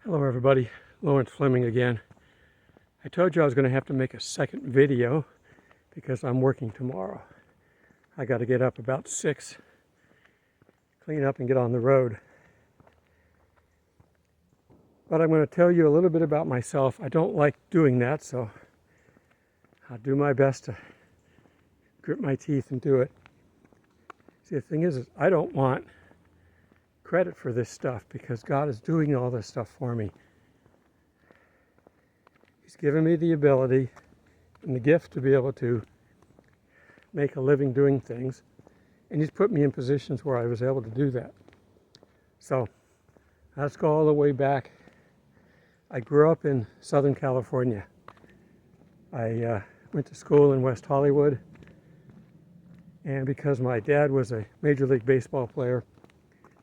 Hello everybody, Lawrence Fleming again. I told you I was going to have to make a second video because I'm working tomorrow. I got to get up about 6, clean up and get on the road. But I'm going to tell you a little bit about myself. I don't like doing that, so I'll do my best to grit my teeth and do it. See, the thing is I don't want credit for this stuff because God is doing all this stuff for me. He's given me the ability and the gift to be able to make a living doing things, and He's put me in positions where I was able to do that. So let's go all the way back. I grew up in Southern California. I went to school in West Hollywood, and because my dad was a Major League Baseball player,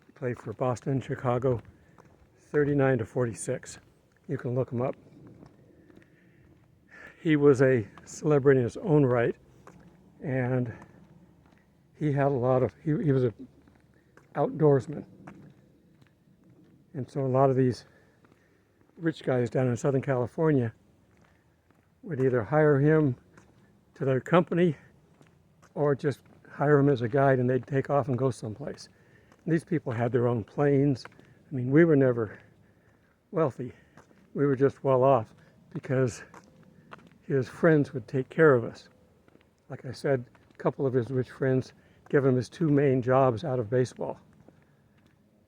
he played for Boston, Chicago, 39 to 46. You can look him up. He was a celebrity in his own right, and he had a lot of, he was an outdoorsman. And so a lot of these rich guys down in Southern California would either hire him to their company or just hire him as a guide, and they'd take off and go someplace. And these people had their own planes. I mean, we were never wealthy. We were just well off because his friends would take care of us. Like I said, a couple of his rich friends gave him his two main jobs out of baseball.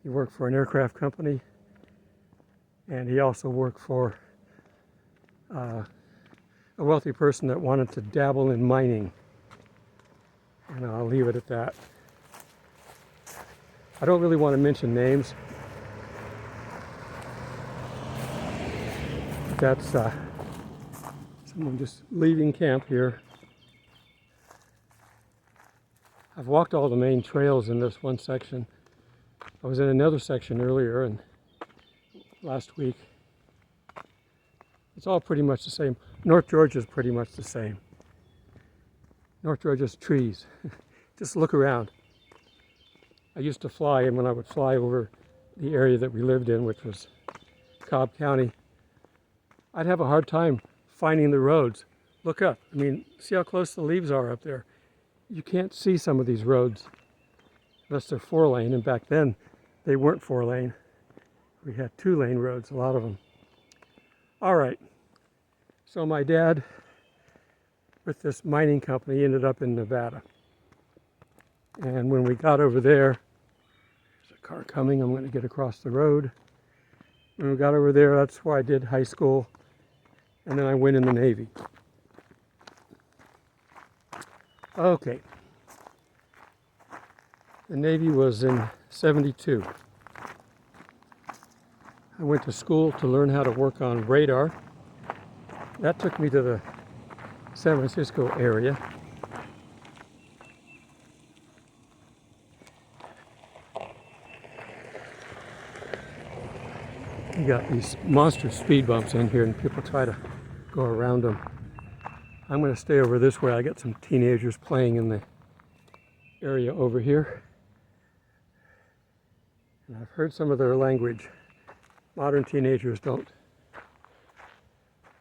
He worked for an aircraft company, and he also worked for a wealthy person that wanted to dabble in mining. And I'll leave it at that. I don't really want to mention names. That's someone just leaving camp here. I've walked all the main trails in this one section. I was in another section earlier and last week. It's all pretty much the same. North Georgia is pretty much the same. North Georgia's trees. Just look around. I used to fly, and when I would fly over the area that we lived in, which was Cobb County, I'd have a hard time finding the roads. Look up. I mean, see how close the leaves are up there. You can't see some of these roads unless they're 4-lane, and back then they weren't 4-lane. We had 2-lane roads, a lot of them. All right. So my dad, with this mining company, ended up in Nevada. And when we got over there, there's a car coming, I'm going to get across the road. When we got over there, that's where I did high school, and then I went in the Navy. Okay. The Navy was in '72. I went to school to learn how to work on radar. That took me to the San Francisco area. You got these monster speed bumps in here, and people try to go around them. I'm going to stay over this way. I got some teenagers playing in the area over here, and I've heard some of their language. Modern teenagers don't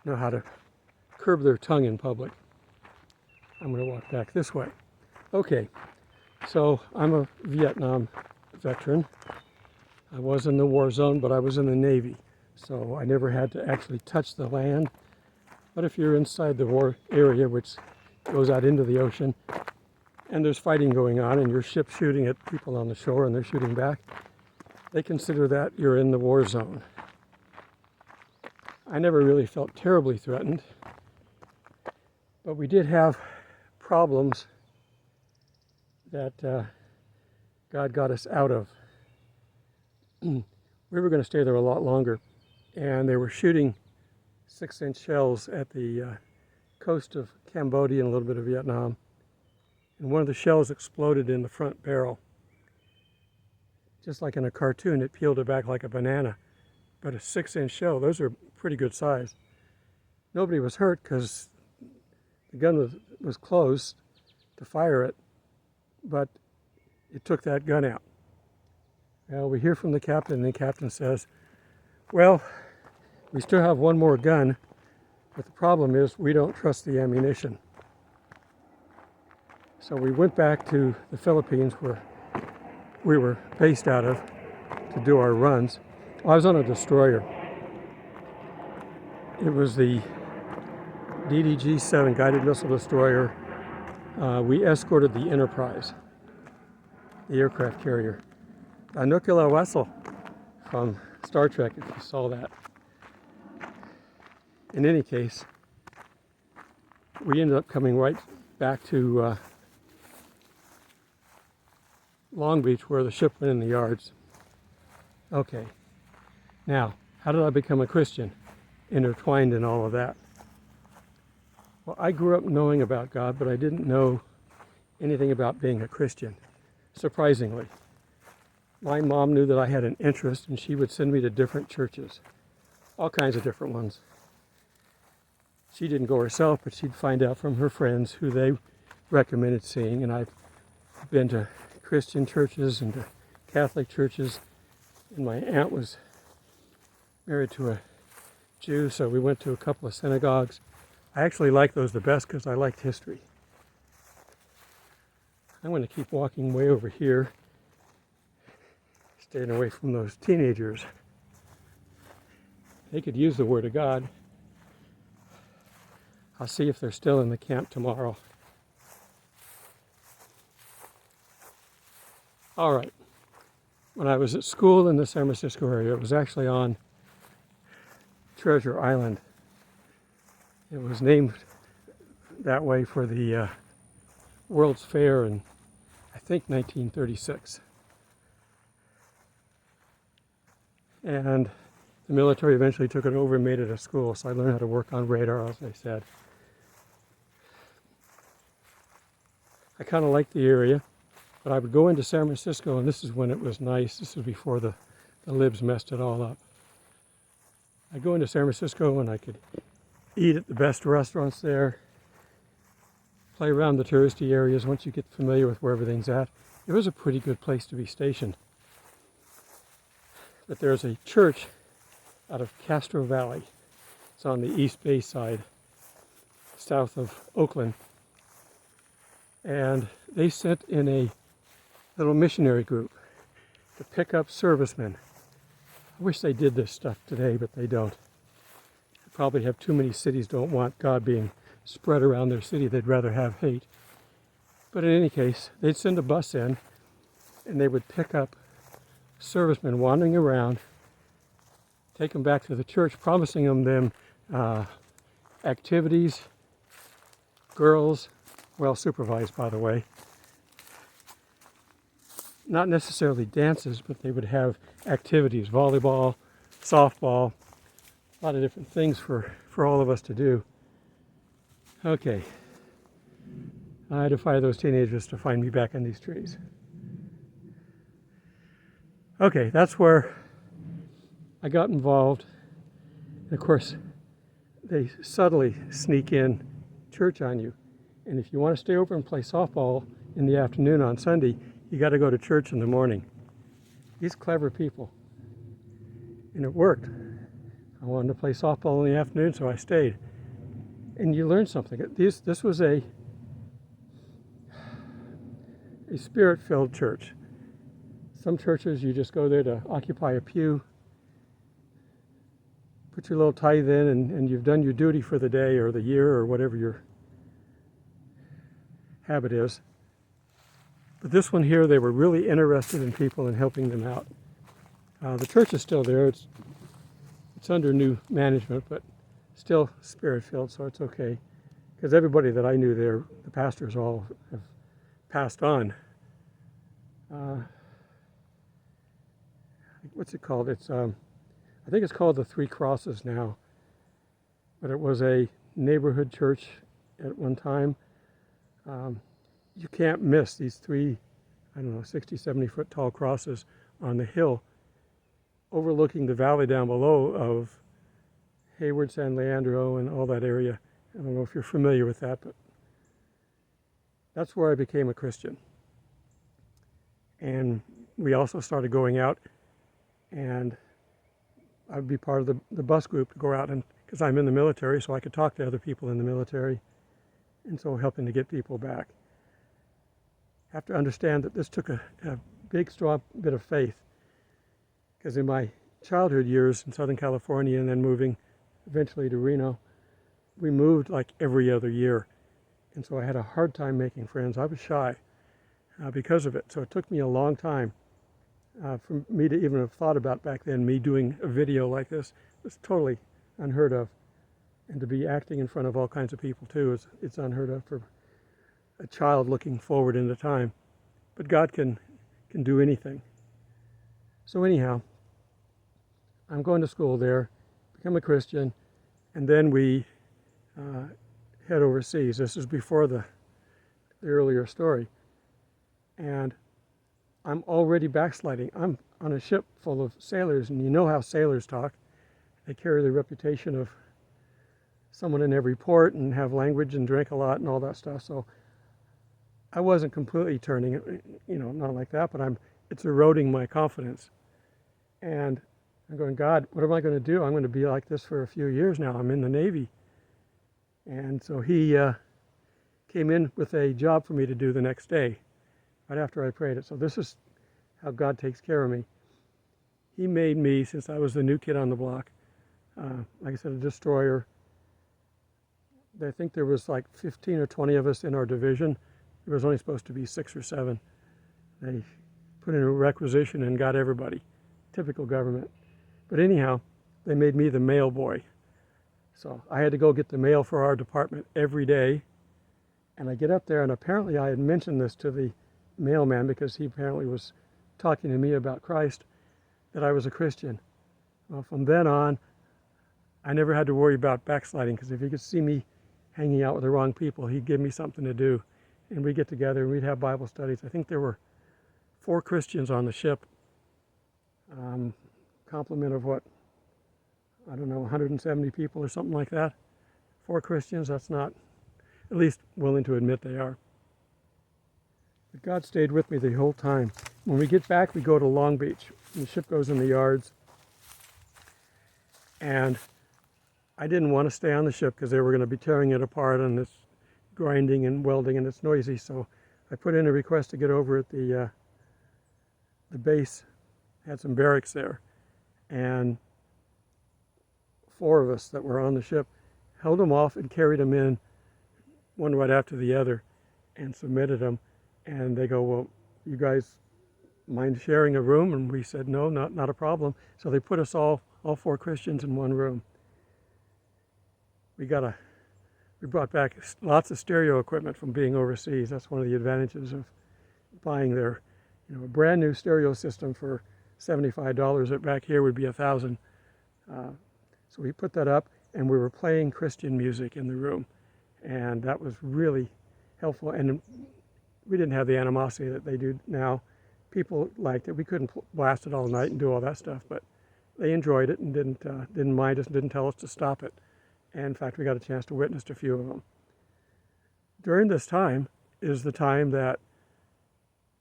know how to curb their tongue in public. I'm going to walk back this way. Okay, so I'm a Vietnam veteran. I was in the war zone, but I was in the Navy, so I never had to actually touch the land. But if you're inside the war area, which goes out into the ocean, and there's fighting going on, and your ship's shooting at people on the shore and they're shooting back, they consider that you're in the war zone. I never really felt terribly threatened, but we did have problems that God got us out of. We were going to stay there a lot longer, and they were shooting 6-inch shells at the coast of Cambodia and a little bit of Vietnam, and one of the shells exploded in the front barrel. Just like in a cartoon, it peeled it back like a banana. But a 6-inch shell, those are pretty good size. Nobody was hurt because the gun was closed to fire it, but it took that gun out. Well, we hear from the captain, and the captain says, Well, we still have one more gun, but the problem is we don't trust the ammunition. So we went back to the Philippines where we were based out of to do our runs. I was on a destroyer. It was the DDG-7 guided missile destroyer. We escorted the Enterprise, the aircraft carrier. Nukila Wessel from Star Trek, if you saw that. In any case, we ended up coming right back to Long Beach where the ship went in the yards. Okay, now, how did I become a Christian? Intertwined in all of that. Well, I grew up knowing about God, but I didn't know anything about being a Christian, surprisingly. My mom knew that I had an interest, and she would send me to different churches, all kinds of different ones. She didn't go herself, but she'd find out from her friends who they recommended seeing, and I've been to Christian churches and to Catholic churches, and my aunt was married to a Jew, so we went to a couple of synagogues. I actually liked those the best because I liked history. I'm going to keep walking way over here, staying away from those teenagers. They could use the Word of God. I'll see if they're still in the camp tomorrow. All right. When I was at school in the San Francisco area, it was actually on Treasure Island. It was named that way for the World's Fair in, I think, 1936. And the military eventually took it over and made it a school, so I learned how to work on radar, as I said. I kind of liked the area, but I would go into San Francisco, and this is when it was nice. This was before the libs messed it all up. I'd go into San Francisco and I could eat at the best restaurants there, play around the touristy areas once you get familiar with where everything's at. It was a pretty good place to be stationed. But there's a church out of Castro Valley. It's on the East Bay side, south of Oakland. And they sent in a little missionary group to pick up servicemen. I wish they did this stuff today, but they don't. They probably have too many cities, don't want God being spread around their city. They'd rather have hate. But in any case, they'd send a bus in, and they would pick up servicemen wandering around, take them back to the church, promising them activities, girls, well supervised by the way. Not necessarily dances, but they would have activities, volleyball, softball, a lot of different things for all of us to do. Okay, I defy those teenagers to find me back in these trees. Okay, that's where I got involved. And of course, they subtly sneak in church on you. And if you want to stay over and play softball in the afternoon on Sunday, you got to go to church in the morning. These clever people. And it worked. I wanted to play softball in the afternoon, so I stayed. And you learn something. This was a spirit-filled church. Some churches, you just go there to occupy a pew, put your little tithe in, and you've done your duty for the day or the year or whatever your habit is. But this one here, they were really interested in people and helping them out. The church is still there. It's under new management, but still spirit-filled, so it's okay. Because everybody that I knew there, the pastors all have passed on. What's it called? It's I think it's called the Three Crosses now. But it was a neighborhood church at one time. You can't miss these three, 60, 70 foot tall crosses on the hill overlooking the valley down below of Hayward, San Leandro, and all that area. I don't know if you're familiar with that, but that's where I became a Christian. And we also started going out and I would be part of the bus group to go out, and because I'm in the military, so I could talk to other people in the military, and so helping to get people back. Have to understand that this took a big, strong bit of faith, because in my childhood years in Southern California and then moving eventually to Reno, we moved like every other year. And so I had a hard time making friends. I was shy because of it. So it took me a long time for me to even have thought about back then, me doing a video like this. It was totally unheard of. And to be acting in front of all kinds of people too, it's unheard of for a child looking forward into time. But God can do anything. So anyhow, I'm going to school there, become a Christian, and then we head overseas. This is before the earlier story. And I'm already backsliding. I'm on a ship full of sailors, and you know how sailors talk. They carry the reputation of someone in every port and have language and drink a lot and all that stuff. So I wasn't completely turning it, not like that, but it's eroding my confidence. And I'm going, God, what am I going to do? I'm going to be like this for a few years now. I'm in the Navy. And so he came in with a job for me to do the next day, right after I prayed it. So this is how God takes care of me. He made me, since I was the new kid on the block, like I said, a destroyer. I think there was like 15 or 20 of us in our division. There was only supposed to be 6 or 7. They put in a requisition and got everybody. Typical government. But anyhow, they made me the mail boy. So I had to go get the mail for our department every day. And I get up there, and apparently I had mentioned this to the mailman because he apparently was talking to me about Christ, that I was a Christian. Well, from then on, I never had to worry about backsliding, because if he could see me hanging out with the wrong people, he'd give me something to do. And we'd get together and we'd have Bible studies. I think there were 4 Christians on the ship. Complement of what? I don't know, 170 people or something like that. 4 Christians, that's not at least willing to admit they are. But God stayed with me the whole time. When we get back, we go to Long Beach. And the ship goes in the yards. And I didn't want to stay on the ship because they were going to be tearing it apart, and it's grinding and welding and it's noisy. So I put in a request to get over at the base. Had some barracks there. And 4 of us that were on the ship held them off and carried them in, one right after the other, and submitted them. And they go, well, you guys mind sharing a room? And we said, no, not a problem. So they put us all 4 Christians in one room. We brought back lots of stereo equipment from being overseas. That's one of the advantages of buying their, a brand new stereo system for $75 that back here would be $1,000. So we put that up, and we were playing Christian music in the room, and that was really helpful. And we didn't have the animosity that they do now. People liked it. We couldn't blast it all night and do all that stuff, but they enjoyed it and didn't mind us and didn't tell us to stop it. And in fact, we got a chance to witness to a few of them. During this time is the time that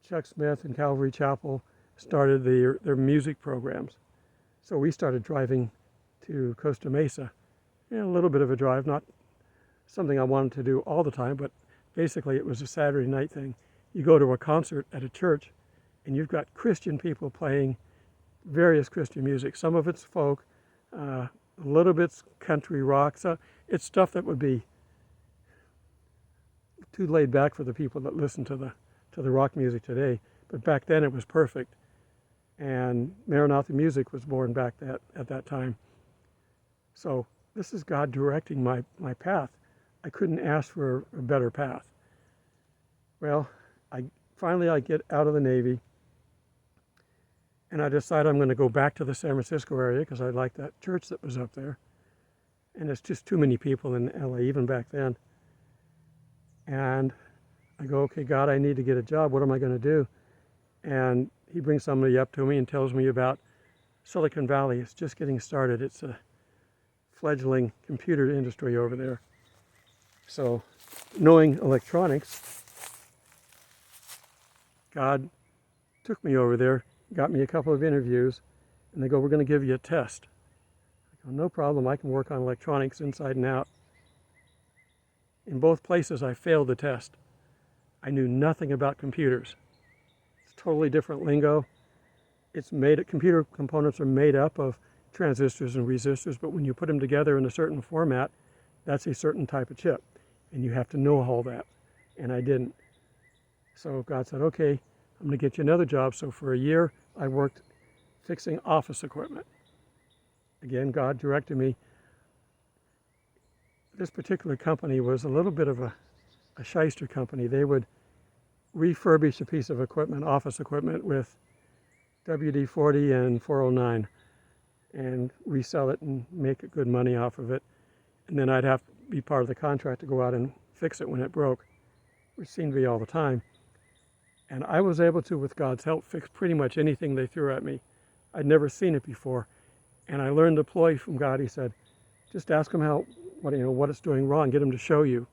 Chuck Smith and Calvary Chapel started their music programs. So we started driving to Costa Mesa. A little bit of a drive, not something I wanted to do all the time, but basically it was a Saturday night thing. You go to a concert at a church, and you've got Christian people playing various Christian music. Some of it's folk, a little bit's country rock. So it's stuff that would be too laid back for the people that listen to the rock music today. But back then it was perfect. And Maranatha music was born back at that time. So this is God directing my path. I couldn't ask for a better path. Well, finally I get out of the Navy, and I decide I'm going to go back to the San Francisco area because I liked that church that was up there. And it's just too many people in LA, even back then. And I go, okay, God, I need to get a job. What am I going to do? And he brings somebody up to me and tells me about Silicon Valley. It's just getting started. It's a fledgling computer industry over there. So, knowing electronics, God took me over there, got me a couple of interviews, and they go, we're going to give you a test. No problem, I can work on electronics inside and out. In both places, I failed the test. I knew nothing about computers. It's totally different lingo. Computer components are made up of transistors and resistors, but when you put them together in a certain format, that's a certain type of chip. And you have to know all that. And I didn't. So God said, okay, I'm going to get you another job. So for a year, I worked fixing office equipment. Again, God directed me. This particular company was a little bit of a shyster company. They would refurbish a piece of equipment, office equipment, with WD-40 and 409 and resell it and make good money off of it. And then I'd have to be part of the contract to go out and fix it when it broke, which seemed to be all the time. And I was able to, with God's help, fix pretty much anything they threw at me. I'd never seen it before. And I learned a ploy from God. He said, just ask them what it's doing wrong, get them to show you.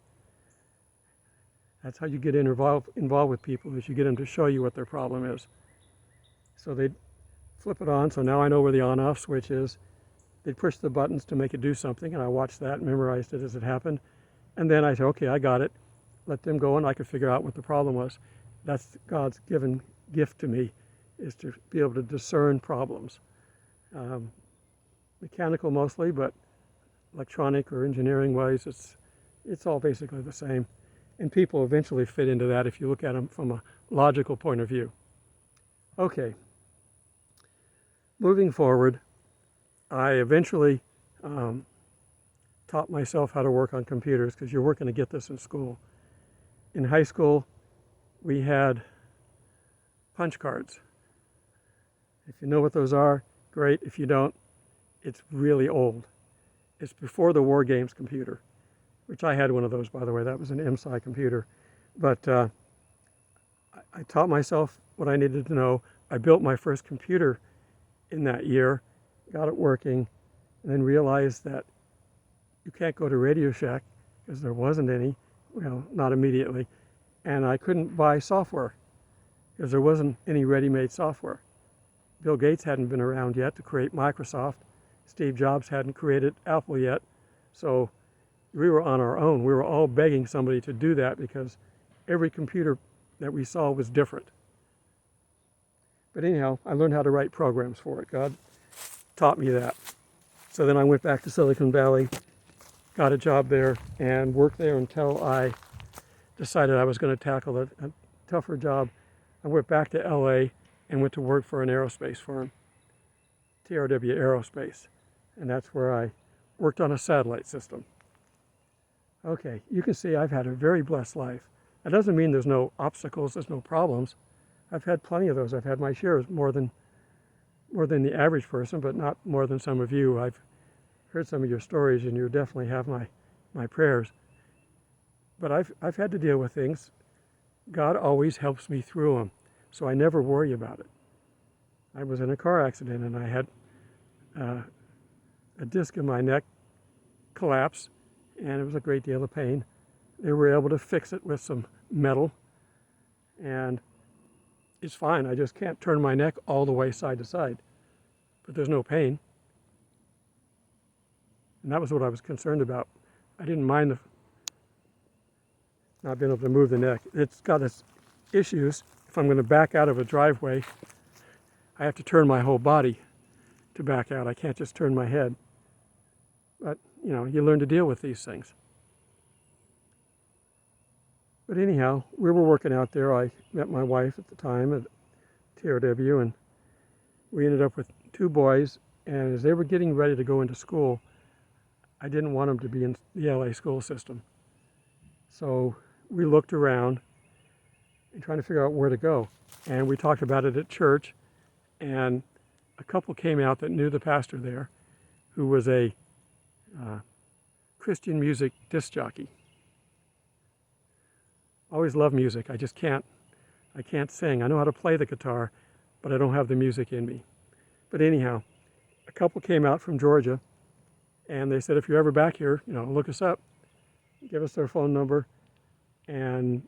That's how you get involved with people, is you get them to show you what their problem is. So they'd flip it on, so now I know where the on-off switch is. They'd push the buttons to make it do something, and I watched that, memorized it as it happened. And then I said, okay, I got it. Let them go, and I could figure out what the problem was. That's God's given gift to me, is to be able to discern problems. Mechanical mostly, but electronic or engineering-wise, it's all basically the same. And people eventually fit into that if you look at them from a logical point of view. Okay. Moving forward, I eventually taught myself how to work on computers, because you're working to get this in school. In high school, we had punch cards. If you know what those are, great. If you don't, it's really old. It's before the War Games computer, which I had one of those, by the way. That was an MSI computer. But I taught myself what I needed to know. I built my first computer in that year, got it working, and then realized that you can't go to Radio Shack because there wasn't any, well, not immediately, and I couldn't buy software because there wasn't any ready-made software. Bill Gates hadn't been around yet to create Microsoft. Steve Jobs hadn't created Apple yet, so we were on our own. We were all begging somebody to do that because every computer that we saw was different. But anyhow, I learned how to write programs for it. God taught me that. So then I went back to Silicon Valley, got a job there, and worked there until I decided I was going to tackle a tougher job. I went back to LA and went to work for an aerospace firm, TRW Aerospace. And that's where I worked on a satellite system. Okay, you can see I've had a very blessed life. That doesn't mean there's no obstacles, there's no problems. I've had plenty of those. I've had my shares, more than the average person, but not more than some of you. I've heard some of your stories, and you definitely have my prayers. But I've had to deal with things. God always helps me through them, so I never worry about it. I was in a car accident, and I had a disc in my neck collapse, and it was a great deal of pain. They were able to fix it with some metal, and it's fine. I just can't turn my neck all the way side to side, but there's no pain. And that was what I was concerned about. I didn't mind not being able to move the neck. It's got its issues. If I'm going to back out of a driveway, I have to turn my whole body to back out. I can't just turn my head. But, you learn to deal with these things. But anyhow, we were working out there. I met my wife at the time at TRW, and we ended up with 2 boys. And as they were getting ready to go into school, I didn't want them to be in the LA school system. So we looked around and trying to figure out where to go. And we talked about it at church, and a couple came out that knew the pastor there, who was a Christian music disc jockey. I always loved music. I can't sing. I know how to play the guitar, but I don't have the music in me. But anyhow, a couple came out from Georgia, and they said, if you're ever back here, look us up, give us their phone number. And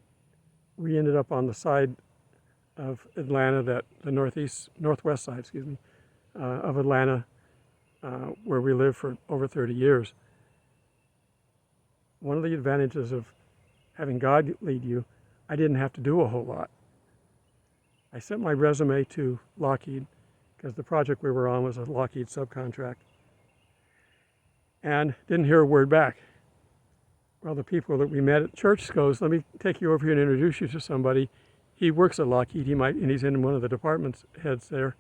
we ended up on the side of Atlanta, the northwest side, of Atlanta, where we lived for over 30 years. One of the advantages of having God lead you, I didn't have to do a whole lot. I sent my resume to Lockheed because the project we were on was a Lockheed subcontract, and didn't hear a word back. Well, the people that we met at church goes, let me take you over here and introduce you to somebody. He works at Lockheed, and he's in one of the department heads there.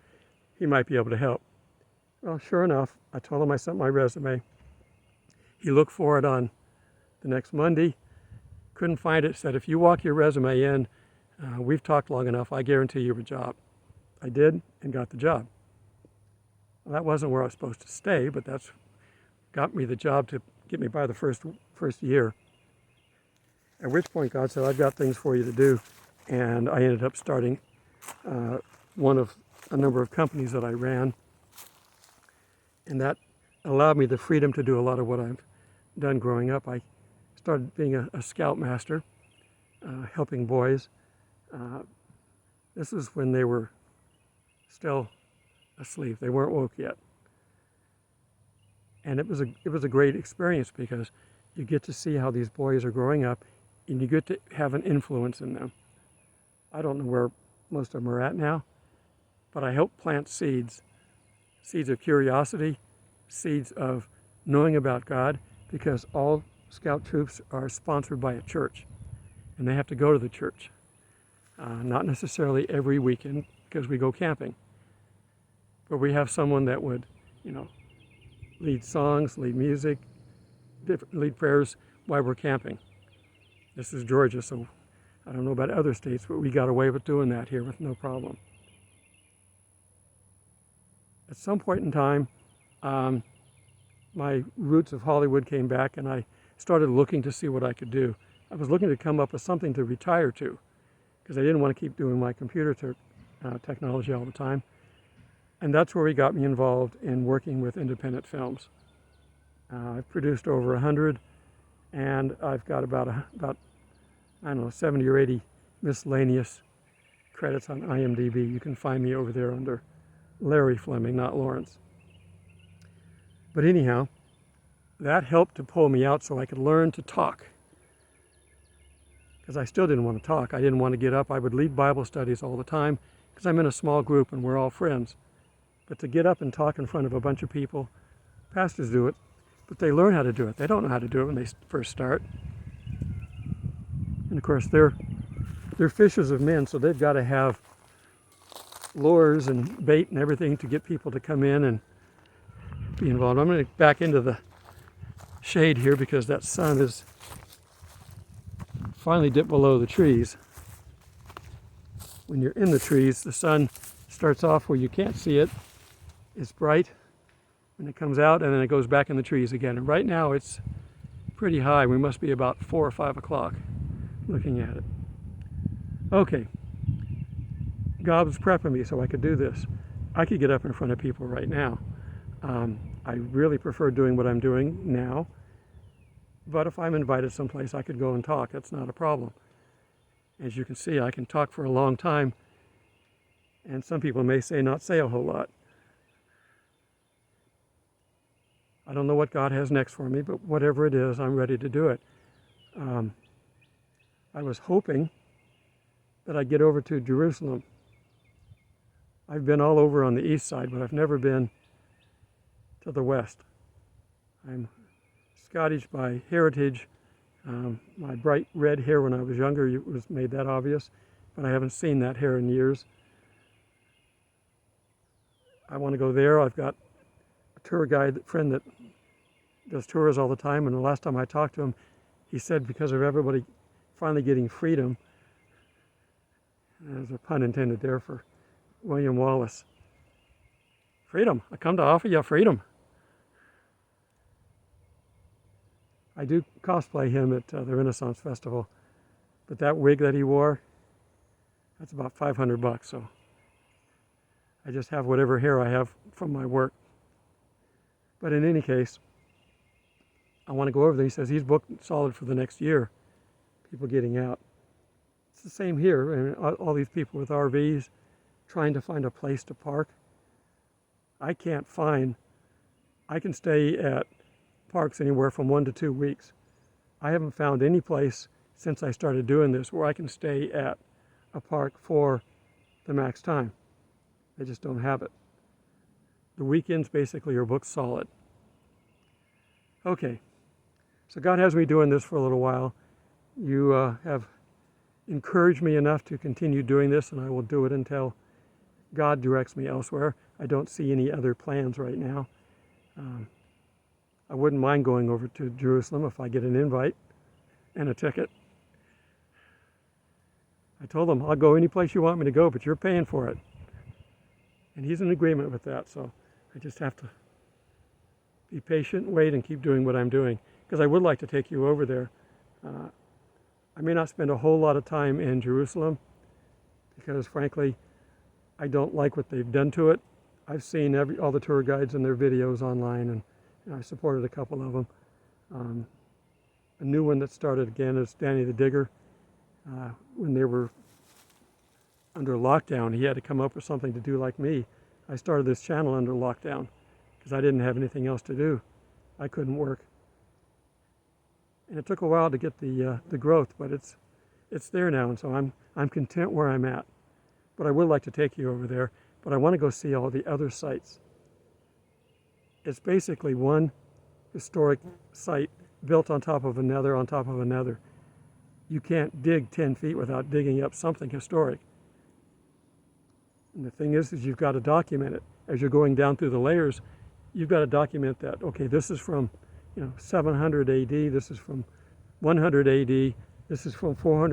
He might be able to help. Well, sure enough, I told him I sent my resume. He looked for it on the next Monday, couldn't find it, said, if you walk your resume in, we've talked long enough, I guarantee you a job. I did and got the job. Well, that wasn't where I was supposed to stay, but that's got me the job to get me by the first year. At which point God said, I've got things for you to do. And I ended up starting one of a number of companies that I ran. And that allowed me the freedom to do a lot of what I've done growing up. I started being a scoutmaster, helping boys. This is when they were still asleep. They weren't woke yet. And it was a great experience because you get to see how these boys are growing up and you get to have an influence in them. I don't know where most of them are at now, but I help plant seeds of curiosity, seeds of knowing about God, because all scout troops are sponsored by a church and they have to go to the church. Not necessarily every weekend because we go camping, but we have someone that would, lead songs, lead music, lead prayers while we're camping. This is Georgia, so I don't know about other states, but we got away with doing that here with no problem. At some point in time, my roots of Hollywood came back and I started looking to see what I could do. I was looking to come up with something to retire to because I didn't want to keep doing my computer technology all the time. And that's where he got me involved in working with independent films. I've produced over 100, and I've got about 70 or 80 miscellaneous credits on IMDb. You can find me over there under Larry Fleming, not Lawrence. But anyhow, that helped to pull me out so I could learn to talk. Because I still didn't want to talk. I didn't want to get up. I would lead Bible studies all the time because I'm in a small group and we're all friends. But to get up and talk in front of a bunch of people, pastors do it, but they learn how to do it. They don't know how to do it when they first start. And of course, they're fishers of men, so they've got to have lures and bait and everything to get people to come in and be involved. I'm going to back into the shade here because that sun is finally dipped below the trees. When you're in the trees, the sun starts off where you can't see it. It's bright when it comes out and then it goes back in the trees again. And right now it's pretty high. We must be about 4 or 5 o'clock looking at it. Okay. God was prepping me so I could do this. I could get up in front of people right now. I really prefer doing what I'm doing now. But if I'm invited someplace, I could go and talk. That's not a problem. As you can see, I can talk for a long time. And some people may not say a whole lot. I don't know what God has next for me, but whatever it is, I'm ready to do it. I was hoping that I'd get over to Jerusalem. I've been all over on the east side, but I've never been to the west. I'm Scottish by heritage. My bright red hair when I was younger made that obvious, but I haven't seen that hair in years. I want to go there. I've got a tour guide friend that does tours all the time, and the last time I talked to him, he said because of everybody finally getting freedom, there's a pun intended there for William Wallace. Freedom. I come to offer you freedom. I do cosplay him at the Renaissance Festival, but that wig that he wore, that's about $500, so I just have whatever hair I have from my work. But in any case, I want to go over there. He says he's booked solid for the next year, people getting out. It's the same here. I mean, all these people with RVs trying to find a place to park. I can't find I can stay at parks anywhere from 1 to 2 weeks. I haven't found any place since I started doing this where I can stay at a park for the max time. They just don't have it. The weekends basically are booked solid. Okay, so God has me doing this for a little while. You have encouraged me enough to continue doing this, and I will do it until God directs me elsewhere. I don't see any other plans right now. I wouldn't mind going over to Jerusalem if I get an invite and a ticket. I told him, I'll go any place you want me to go, but you're paying for it. And he's in agreement with that, so I just have to be patient, wait, and keep doing what I'm doing. Because I would like to take you over there. I may not spend a whole lot of time in Jerusalem because, frankly, I don't like what they've done to it. I've seen all the tour guides and their videos online, and I supported a couple of them. A new one that started again is Danny the Digger. When they were under lockdown, he had to come up with something to do like me. I started this channel under lockdown because I didn't have anything else to do. I couldn't work. And it took a while to get the growth, but it's there now, and so I'm content where I'm at. But I would like to take you over there, but I want to go see all the other sites. It's basically one historic site built on top of another on top of another. You can't dig 10 feet without digging up something historic. And the thing is you've got to document it. As you're going down through the layers, you've got to document that. Okay, this is from 700 AD, this is from 100 AD, this is from 400